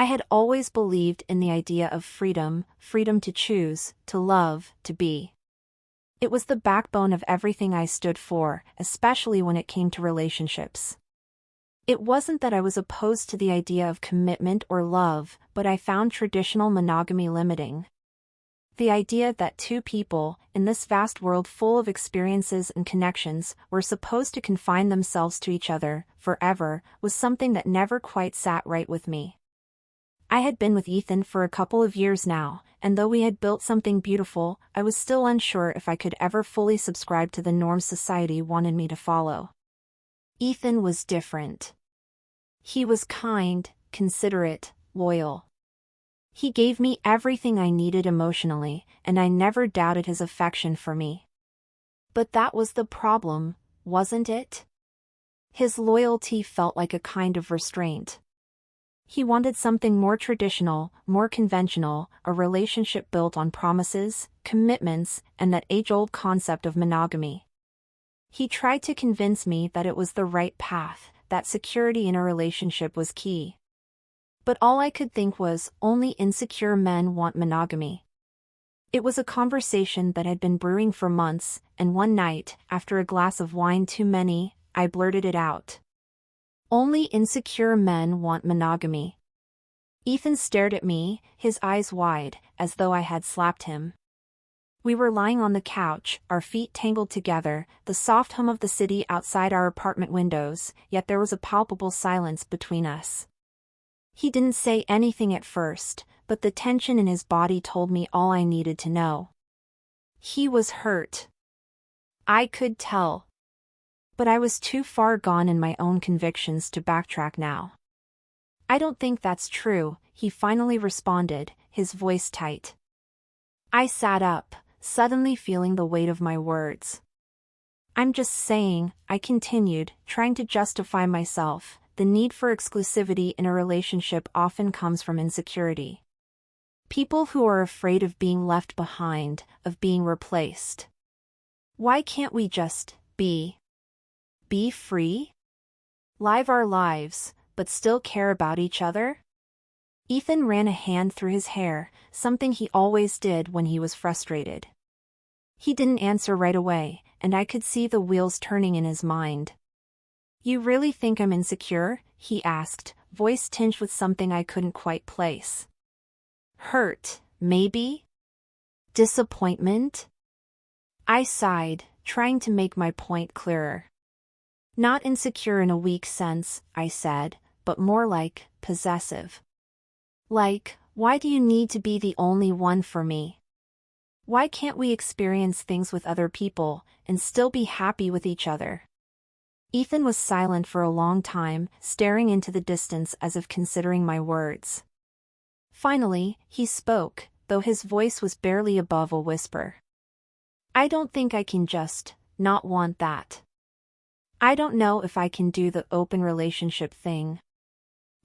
had always believed in the idea of freedom, freedom to choose, to love, to be. It was the backbone of everything I stood for, especially when it came to relationships. It wasn't that I was opposed to the idea of commitment or love, but I found traditional monogamy limiting. The idea that two people, in this vast world full of experiences and connections, were supposed to confine themselves to each other, forever, was something that never quite sat right with me. I had been with Ethan for a couple of years now, and though we had built something beautiful, I was still unsure if I could ever fully subscribe to the norms society wanted me to follow. Ethan was different. He was kind, considerate, loyal. He gave me everything I needed emotionally, and I never doubted his affection for me. But that was the problem, wasn't it? His loyalty felt like a kind of restraint. He wanted something more traditional, more conventional, a relationship built on promises, commitments, and that age-old concept of monogamy. He tried to convince me that it was the right path, that security in a relationship was key. But all I could think was, only insecure men want monogamy. It was a conversation that had been brewing for months, and one night, after a glass of wine too many, I blurted it out. Only insecure men want monogamy. Ethan stared at me, his eyes wide, as though I had slapped him. We were lying on the couch, our feet tangled together, the soft hum of the city outside our apartment windows, yet there was a palpable silence between us. He didn't say anything at first, but the tension in his body told me all I needed to know. He was hurt. I could tell. But I was too far gone in my own convictions to backtrack now. I don't think that's true, he finally responded, his voice tight. I sat up, suddenly feeling the weight of my words. I'm just saying, I continued, trying to justify myself, the need for exclusivity in a relationship often comes from insecurity. People who are afraid of being left behind, of being replaced. Why can't we just be free? Live our lives, but still care about each other? Ethan ran a hand through his hair, something he always did when he was frustrated. He didn't answer right away, and I could see the wheels turning in his mind. You really think I'm insecure? He asked, voice tinged with something I couldn't quite place. Hurt, maybe? Disappointment? I sighed, trying to make my point clearer. Not insecure in a weak sense, I said, but more like, possessive. Like, why do you need to be the only one for me? Why can't we experience things with other people, and still be happy with each other? Ethan was silent for a long time, staring into the distance as if considering my words. Finally, he spoke, though his voice was barely above a whisper. I don't think I can just not want that. I don't know if I can do the open relationship thing.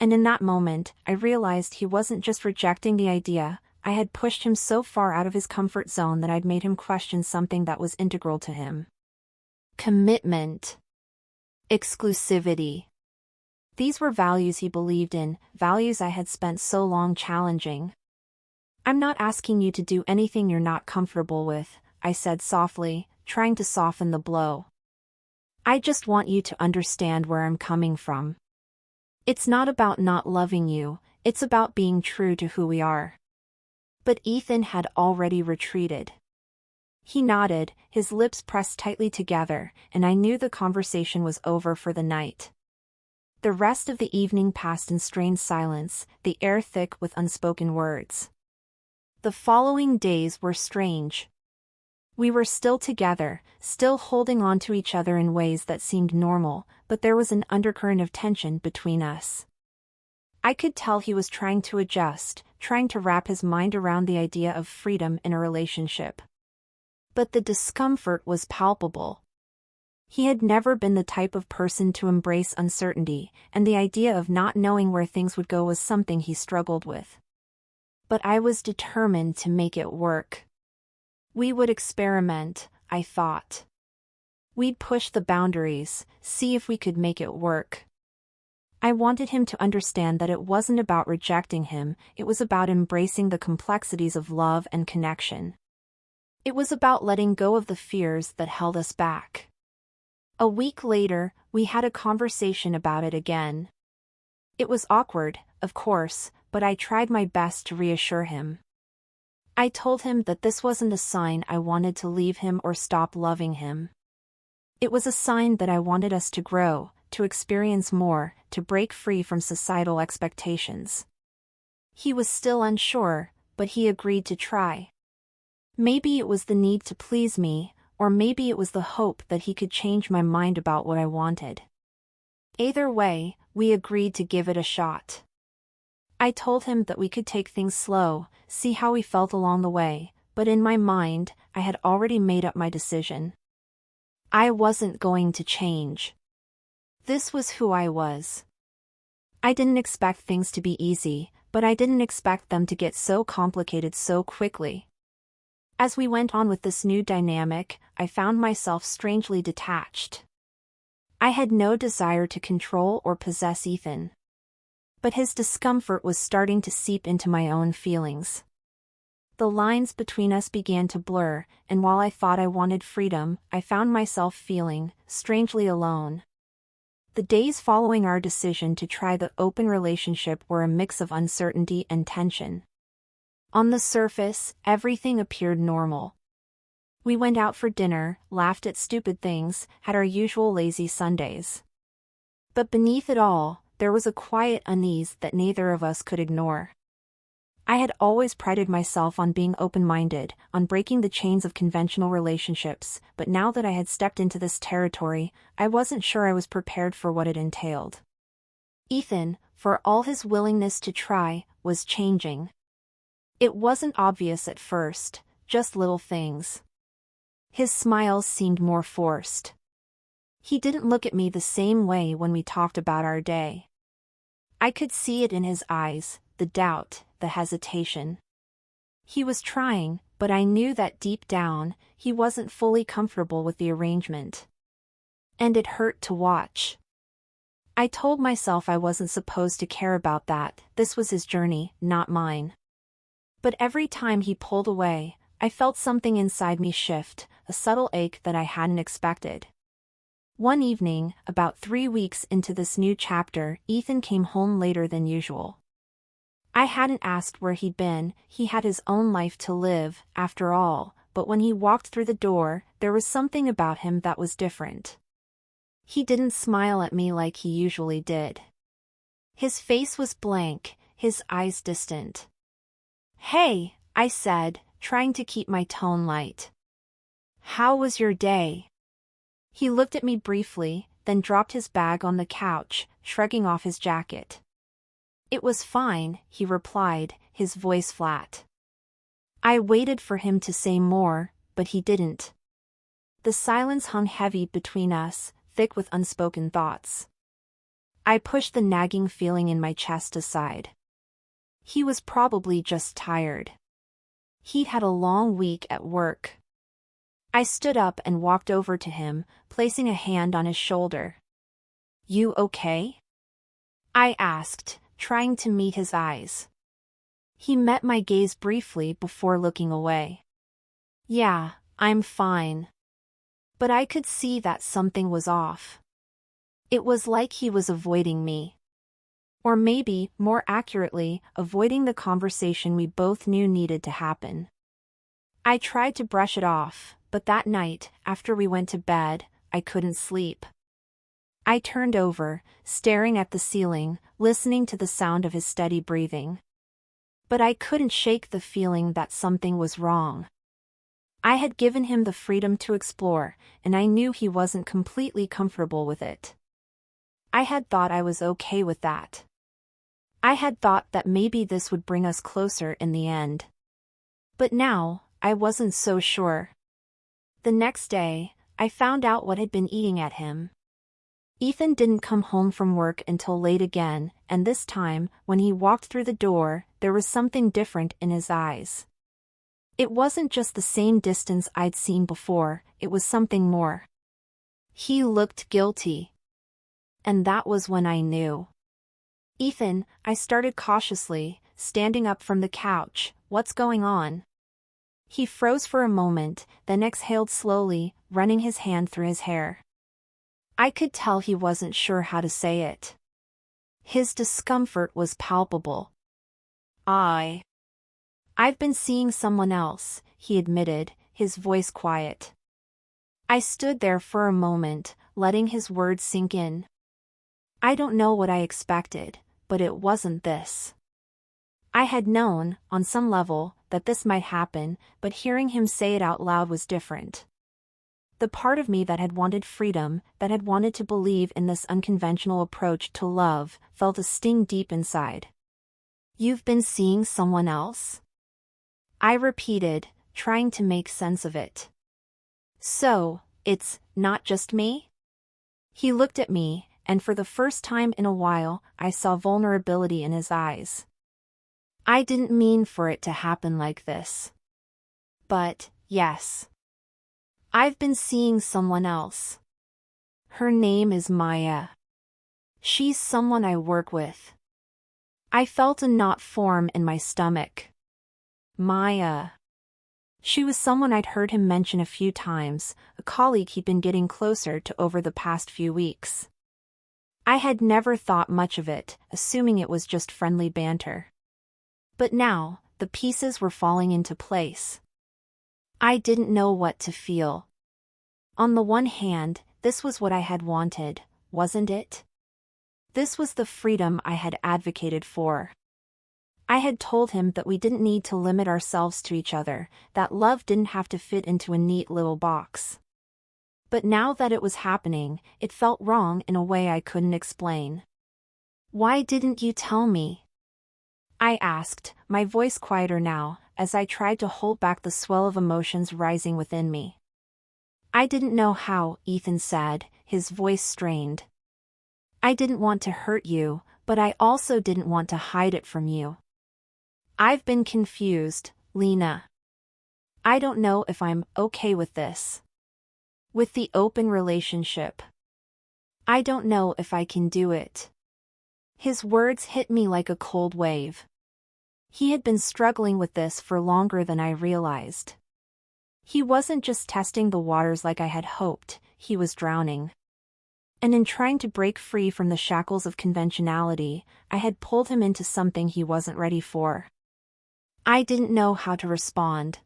And in that moment, I realized he wasn't just rejecting the idea, I had pushed him so far out of his comfort zone that I'd made him question something that was integral to him. Commitment. Exclusivity. These were values he believed in, values I had spent so long challenging. I'm not asking you to do anything you're not comfortable with, I said softly, trying to soften the blow. I just want you to understand where I'm coming from. It's not about not loving you, it's about being true to who we are. But Ethan had already retreated. He nodded, his lips pressed tightly together, and I knew the conversation was over for the night. The rest of the evening passed in strained silence, the air thick with unspoken words. The following days were strange. We were still together, still holding on to each other in ways that seemed normal, but there was an undercurrent of tension between us. I could tell he was trying to adjust, trying to wrap his mind around the idea of freedom in a relationship. But the discomfort was palpable. He had never been the type of person to embrace uncertainty, and the idea of not knowing where things would go was something he struggled with. But I was determined to make it work. We would experiment, I thought. We'd push the boundaries, see if we could make it work. I wanted him to understand that it wasn't about rejecting him, it was about embracing the complexities of love and connection. It was about letting go of the fears that held us back. A week later, we had a conversation about it again. It was awkward, of course, but I tried my best to reassure him. I told him that this wasn't a sign I wanted to leave him or stop loving him. It was a sign that I wanted us to grow, to experience more, to break free from societal expectations. He was still unsure, but he agreed to try. Maybe it was the need to please me, or maybe it was the hope that he could change my mind about what I wanted. Either way, we agreed to give it a shot. I told him that we could take things slow, see how we felt along the way, but in my mind, I had already made up my decision. I wasn't going to change. This was who I was. I didn't expect things to be easy, but I didn't expect them to get so complicated so quickly. As we went on with this new dynamic, I found myself strangely detached. I had no desire to control or possess Ethan. But his discomfort was starting to seep into my own feelings. The lines between us began to blur, and while I thought I wanted freedom, I found myself feeling strangely alone. The days following our decision to try the open relationship were a mix of uncertainty and tension. On the surface, everything appeared normal. We went out for dinner, laughed at stupid things, had our usual lazy Sundays. But beneath it all, there was a quiet unease that neither of us could ignore. I had always prided myself on being open-minded, on breaking the chains of conventional relationships, but now that I had stepped into this territory, I wasn't sure I was prepared for what it entailed. Ethan, for all his willingness to try, was changing. It wasn't obvious at first, just little things. His smiles seemed more forced. He didn't look at me the same way when we talked about our day. I could see it in his eyes, the doubt, the hesitation. He was trying, but I knew that deep down, he wasn't fully comfortable with the arrangement. And it hurt to watch. I told myself I wasn't supposed to care about that, this was his journey, not mine. But every time he pulled away, I felt something inside me shift, a subtle ache that I hadn't expected. One evening, about 3 weeks into this new chapter, Ethan came home later than usual. I hadn't asked where he'd been, he had his own life to live, after all, but when he walked through the door, there was something about him that was different. He didn't smile at me like he usually did. His face was blank, his eyes distant. "Hey," I said, trying to keep my tone light. "How was your day?" He looked at me briefly, then dropped his bag on the couch, shrugging off his jacket. "It was fine," he replied, his voice flat. I waited for him to say more, but he didn't. The silence hung heavy between us, thick with unspoken thoughts. I pushed the nagging feeling in my chest aside. He was probably just tired. He'd had a long week at work. I stood up and walked over to him, placing a hand on his shoulder. "You okay?" I asked, trying to meet his eyes. He met my gaze briefly before looking away. "Yeah, I'm fine." But I could see that something was off. It was like he was avoiding me. Or maybe, more accurately, avoiding the conversation we both knew needed to happen. I tried to brush it off, but that night, after we went to bed, I couldn't sleep. I turned over, staring at the ceiling, listening to the sound of his steady breathing. But I couldn't shake the feeling that something was wrong. I had given him the freedom to explore, and I knew he wasn't completely comfortable with it. I had thought I was okay with that. I had thought that maybe this would bring us closer in the end. But now, I wasn't so sure. The next day, I found out what had been eating at him. Ethan didn't come home from work until late again, and this time, when he walked through the door, there was something different in his eyes. It wasn't just the same distance I'd seen before, it was something more. He looked guilty. And that was when I knew. Ethan, I started cautiously, standing up from the couch. What's going on? He froze for a moment, then exhaled slowly, running his hand through his hair. I could tell he wasn't sure how to say it. His discomfort was palpable. I've been seeing someone else, he admitted, his voice quiet. I stood there for a moment, letting his words sink in. I don't know what I expected, but it wasn't this. I had known, on some level, that this might happen, but hearing him say it out loud was different. The part of me that had wanted freedom, that had wanted to believe in this unconventional approach to love, felt a sting deep inside. You've been seeing someone else? I repeated, trying to make sense of it. So, it's not just me? He looked at me, and for the first time in a while, I saw vulnerability in his eyes. I didn't mean for it to happen like this. But, yes. I've been seeing someone else. Her name is Maya. She's someone I work with. I felt a knot form in my stomach. Maya. She was someone I'd heard him mention a few times, a colleague he'd been getting closer to over the past few weeks. I had never thought much of it, assuming it was just friendly banter. But now, the pieces were falling into place. I didn't know what to feel. On the one hand, this was what I had wanted, wasn't it? This was the freedom I had advocated for. I had told him that we didn't need to limit ourselves to each other, that love didn't have to fit into a neat little box. But now that it was happening, it felt wrong in a way I couldn't explain. Why didn't you tell me? I asked, my voice quieter now, as I tried to hold back the swell of emotions rising within me. I didn't know how, Ethan said, his voice strained. I didn't want to hurt you, but I also didn't want to hide it from you. I've been confused, Lena. I don't know if I'm okay with this. With the open relationship. I don't know if I can do it. His words hit me like a cold wave. He had been struggling with this for longer than I realized. He wasn't just testing the waters like I had hoped, he was drowning. And in trying to break free from the shackles of conventionality, I had pulled him into something he wasn't ready for. I didn't know how to respond.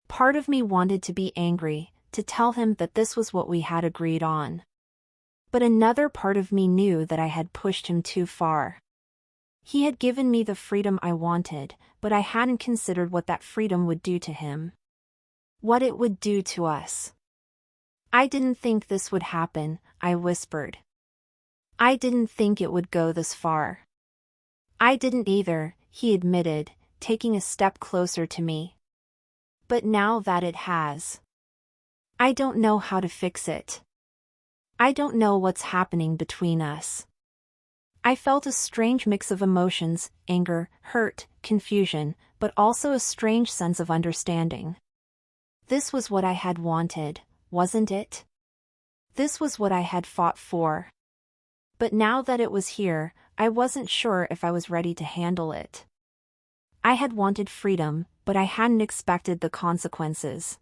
Part of me wanted to be angry, to tell him that this was what we had agreed on. But another part of me knew that I had pushed him too far. He had given me the freedom I wanted, but I hadn't considered what that freedom would do to him. What it would do to us. I didn't think this would happen, I whispered. I didn't think it would go this far. I didn't either, he admitted, taking a step closer to me. But now that it has. I don't know how to fix it. I don't know what's happening between us. I felt a strange mix of emotions, anger, hurt, confusion, but also a strange sense of understanding. This was what I had wanted, wasn't it? This was what I had fought for. But now that it was here, I wasn't sure if I was ready to handle it. I had wanted freedom, but I hadn't expected the consequences.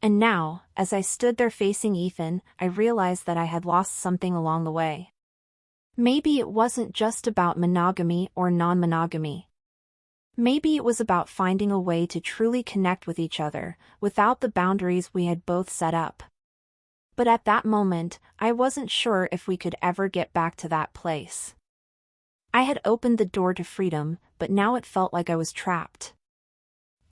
And now, as I stood there facing Ethan, I realized that I had lost something along the way. Maybe it wasn't just about monogamy or non-monogamy. Maybe it was about finding a way to truly connect with each other, without the boundaries we had both set up. But at that moment, I wasn't sure if we could ever get back to that place. I had opened the door to freedom, but now it felt like I was trapped.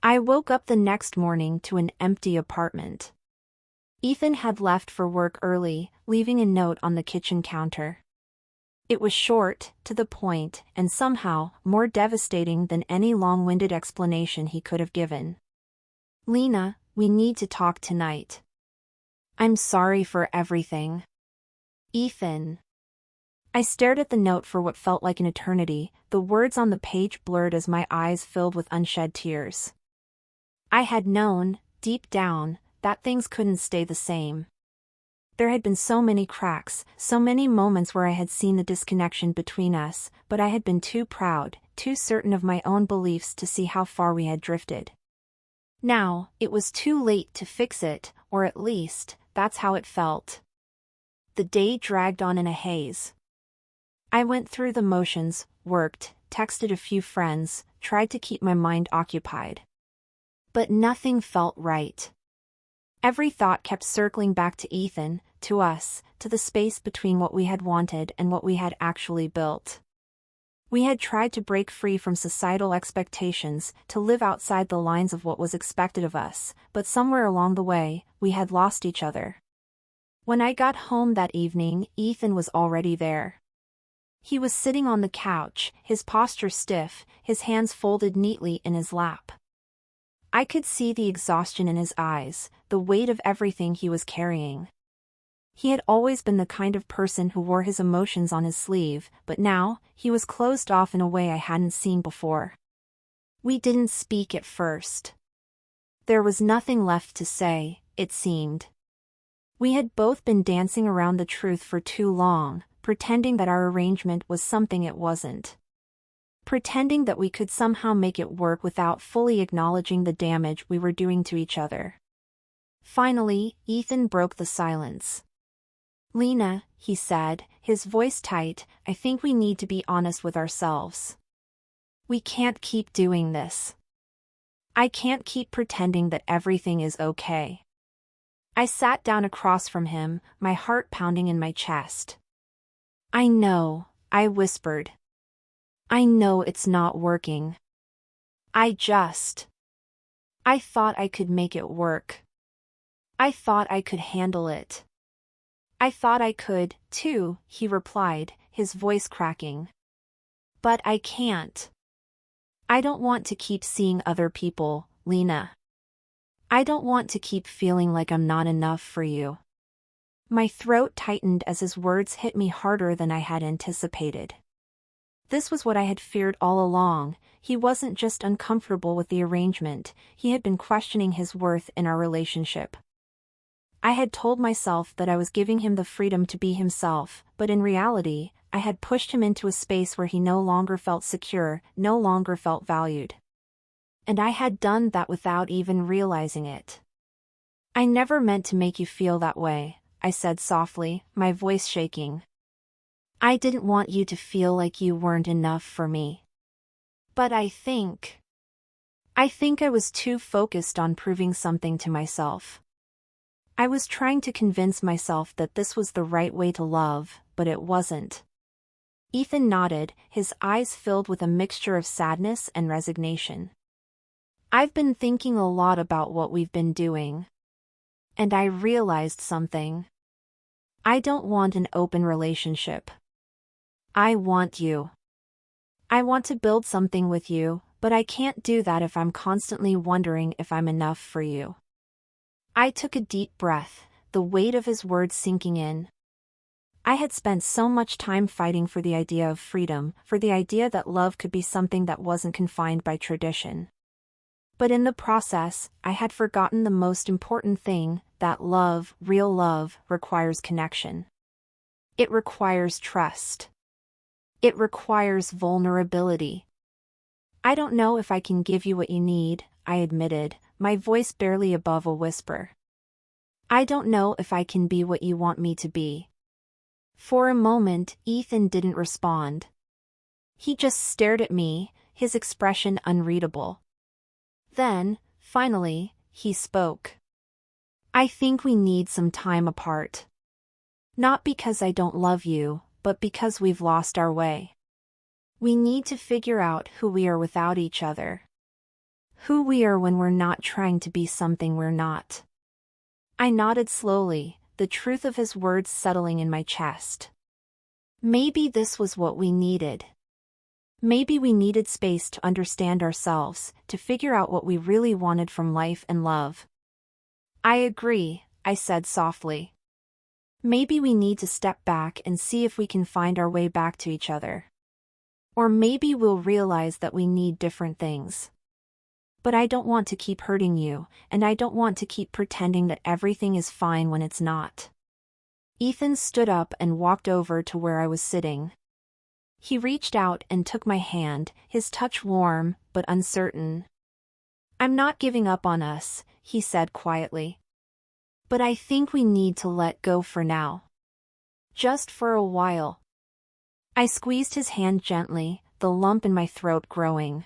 I woke up the next morning to an empty apartment. Ethan had left for work early, leaving a note on the kitchen counter. It was short, to the point, and somehow more devastating than any long-winded explanation he could have given. Lena, we need to talk tonight. I'm sorry for everything. Ethan. I stared at the note for what felt like an eternity, the words on the page blurred as my eyes filled with unshed tears. I had known, deep down, that things couldn't stay the same. There had been so many cracks, so many moments where I had seen the disconnection between us, but I had been too proud, too certain of my own beliefs to see how far we had drifted. Now, it was too late to fix it, or at least, that's how it felt. The day dragged on in a haze. I went through the motions, worked, texted a few friends, tried to keep my mind occupied. But nothing felt right. Every thought kept circling back to Ethan, to us, to the space between what we had wanted and what we had actually built. We had tried to break free from societal expectations, to live outside the lines of what was expected of us, but somewhere along the way, we had lost each other. When I got home that evening, Ethan was already there. He was sitting on the couch, his posture stiff, his hands folded neatly in his lap. I could see the exhaustion in his eyes, the weight of everything he was carrying. He had always been the kind of person who wore his emotions on his sleeve, but now, he was closed off in a way I hadn't seen before. We didn't speak at first. There was nothing left to say, it seemed. We had both been dancing around the truth for too long, pretending that our arrangement was something it wasn't. Pretending that we could somehow make it work without fully acknowledging the damage we were doing to each other. Finally, Ethan broke the silence. "Lena," he said, his voice tight, "I think we need to be honest with ourselves. We can't keep doing this. I can't keep pretending that everything is okay." I sat down across from him, my heart pounding in my chest. "I know," I whispered. "I know it's not working. I thought I could make it work. I thought I could handle it. I thought I could, too," he replied, his voice cracking. "But I can't. I don't want to keep seeing other people, Lena. I don't want to keep feeling like I'm not enough for you." My throat tightened as his words hit me harder than I had anticipated. This was what I had feared all along. He wasn't just uncomfortable with the arrangement, he had been questioning his worth in our relationship. I had told myself that I was giving him the freedom to be himself, but in reality, I had pushed him into a space where he no longer felt secure, no longer felt valued. And I had done that without even realizing it. "I never meant to make you feel that way," I said softly, my voice shaking. "I didn't want you to feel like you weren't enough for me. But I think I was too focused on proving something to myself. I was trying to convince myself that this was the right way to love, but it wasn't." Ethan nodded, his eyes filled with a mixture of sadness and resignation. "I've been thinking a lot about what we've been doing. And I realized something. I don't want an open relationship. I want you. I want to build something with you, but I can't do that if I'm constantly wondering if I'm enough for you." I took a deep breath, the weight of his words sinking in. I had spent so much time fighting for the idea of freedom, for the idea that love could be something that wasn't confined by tradition. But in the process, I had forgotten the most important thing, that love, real love, requires connection. It requires trust. It requires vulnerability. "I don't know if I can give you what you need," I admitted, my voice barely above a whisper. "I don't know if I can be what you want me to be." For a moment, Ethan didn't respond. He just stared at me, his expression unreadable. Then, finally, he spoke. "I think we need some time apart. Not because I don't love you, but because we've lost our way. We need to figure out who we are without each other. Who we are when we're not trying to be something we're not." I nodded slowly, the truth of his words settling in my chest. Maybe this was what we needed. Maybe we needed space to understand ourselves, to figure out what we really wanted from life and love. "I agree," I said softly. "Maybe we need to step back and see if we can find our way back to each other. Or maybe we'll realize that we need different things. But I don't want to keep hurting you, and I don't want to keep pretending that everything is fine when it's not." Ethan stood up and walked over to where I was sitting. He reached out and took my hand, his touch warm, but uncertain. "I'm not giving up on us," he said quietly. "But I think we need to let go for now. Just for a while." I squeezed his hand gently, the lump in my throat growing.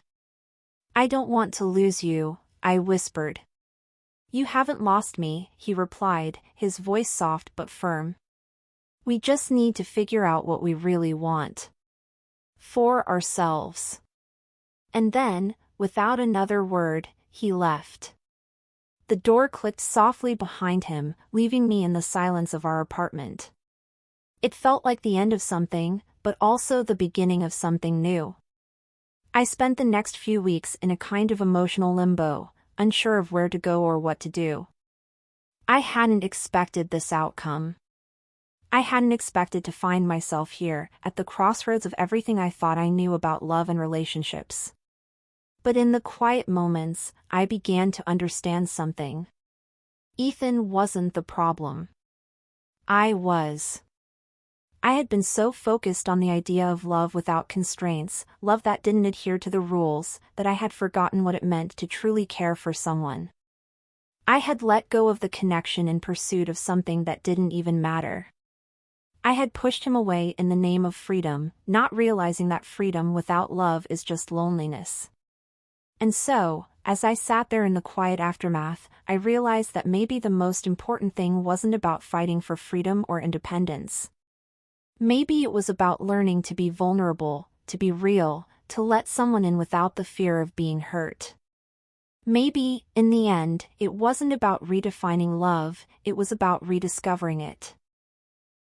"I don't want to lose you," I whispered. "You haven't lost me," he replied, his voice soft but firm. "We just need to figure out what we really want. For ourselves." And then, without another word, he left. The door clicked softly behind him, leaving me in the silence of our apartment. It felt like the end of something, but also the beginning of something new. I spent the next few weeks in a kind of emotional limbo, unsure of where to go or what to do. I hadn't expected this outcome. I hadn't expected to find myself here, at the crossroads of everything I thought I knew about love and relationships. But in the quiet moments, I began to understand something. Ethan wasn't the problem. I was. I had been so focused on the idea of love without constraints, love that didn't adhere to the rules, that I had forgotten what it meant to truly care for someone. I had let go of the connection in pursuit of something that didn't even matter. I had pushed him away in the name of freedom, not realizing that freedom without love is just loneliness. And so, as I sat there in the quiet aftermath, I realized that maybe the most important thing wasn't about fighting for freedom or independence. Maybe it was about learning to be vulnerable, to be real, to let someone in without the fear of being hurt. Maybe, in the end, it wasn't about redefining love, it was about rediscovering it.